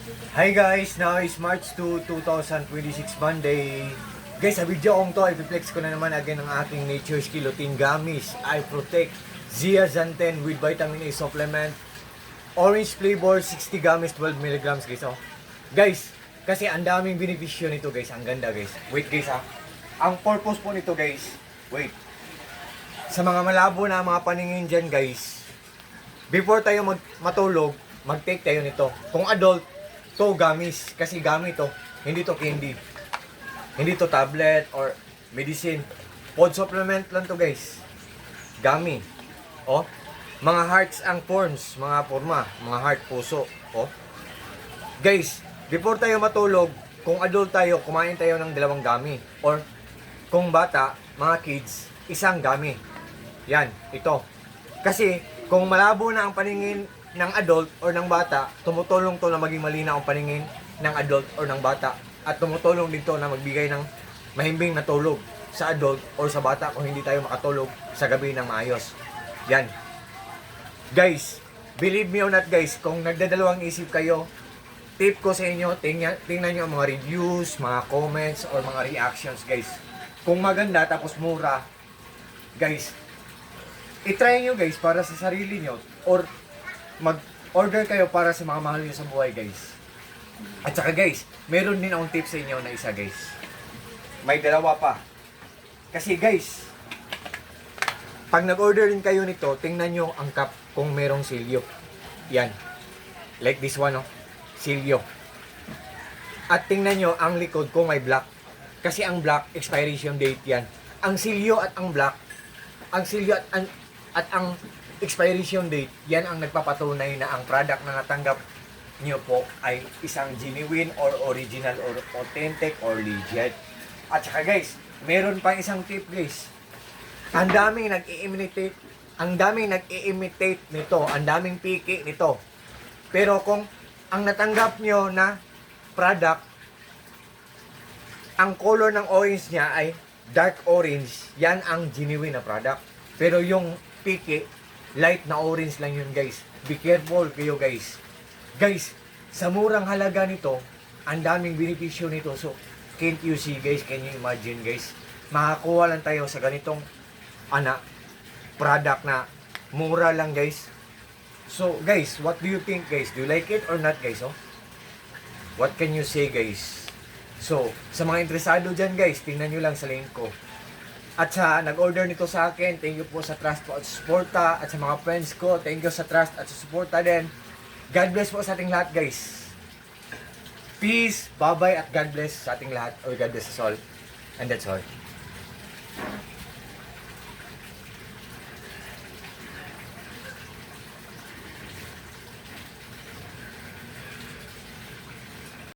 Hi guys, now is March 2, 2026 Monday. Guys, sa video kong to, i-flex ko na naman again ang aking Nature Skilotin Gummies. I Protect Zeaxanthin with vitamin A supplement. Orange flavor, 60 gummies, 12 mg guys. Oh. Guys, kasi ang daming benepisyo nito guys. Ang ganda guys. Wait guys ha. Ang purpose po nito guys, wait. Sa mga malabo na mga paningin dyan guys, before tayo matulog, mag-take tayo nito. Kung adult, to gummies. Kasi gummy to. Hindi to candy. Hindi to tablet or medicine. Food supplement lang to guys. Gummy. Oh. Mga hearts ang forms. Mga forma. Mga heart, puso. Oh. Guys, before tayo matulog, kung adult tayo, kumain tayo ng 2 gummy. Or kung bata, mga kids, 1 gummy. Yan, ito. Kasi, kung malabo na ang paningin ng adult or ng bata, tumutulong to na maging malinaw ang paningin ng adult or ng bata. At tumutulong din to na magbigay ng mahimbing na tulog sa adult or sa bata kung hindi tayo makatulog sa gabi ng maayos. Yan. Guys, believe me or not guys, kung nagdadalawang isip kayo, tip ko sa inyo, tingnan nyo ang mga reviews, mga comments, or mga reactions guys. Kung maganda tapos mura, guys, itry nyo guys para sa sarili nyo or mag-order kayo para sa mga mahal nyo sa buhay guys. At saka guys, meron din akong tips sa inyo na isa guys. May 2 pa. Kasi guys, pag nag-order din kayo nito, tingnan nyo ang cup kung merong silyo. Yan. Like this one, oh. Silyo. At tingnan nyo ang likod kung may black. Kasi ang black, expiration date yan. Ang silyo at ang black, ang silyo at ang expiration date, yan ang nagpapatunay na ang product na natanggap nyo po ay isang genuine or original or authentic or legit. At saka guys, meron pa isang tip guys. Ang daming nag-i-imitate nito, ang daming piki nito. Pero kung ang natanggap nyo na product, ang color ng orange niya ay dark orange, yan ang genuine na product. Pero yung piki, light na orange lang yun guys. Be careful kayo guys. Guys, sa murang halaga nito, ang daming benepisyo nito. So, can't you see guys? Can you imagine guys? Makakuha lang tayo sa ganitong product na mura lang guys. So guys, what do you think guys? Do you like it or not guys? Oh? What can you say guys? So, sa mga interesado dyan guys, tingnan nyo lang sa link ko. At sa nag-order nito sa akin, thank you po sa trust po at suporta. At sa mga friends ko, thank you sa trust at sa suporta din. God bless po sa ating lahat guys. Peace, bye-bye at God bless sa ating lahat. Or God bless us all. And that's all.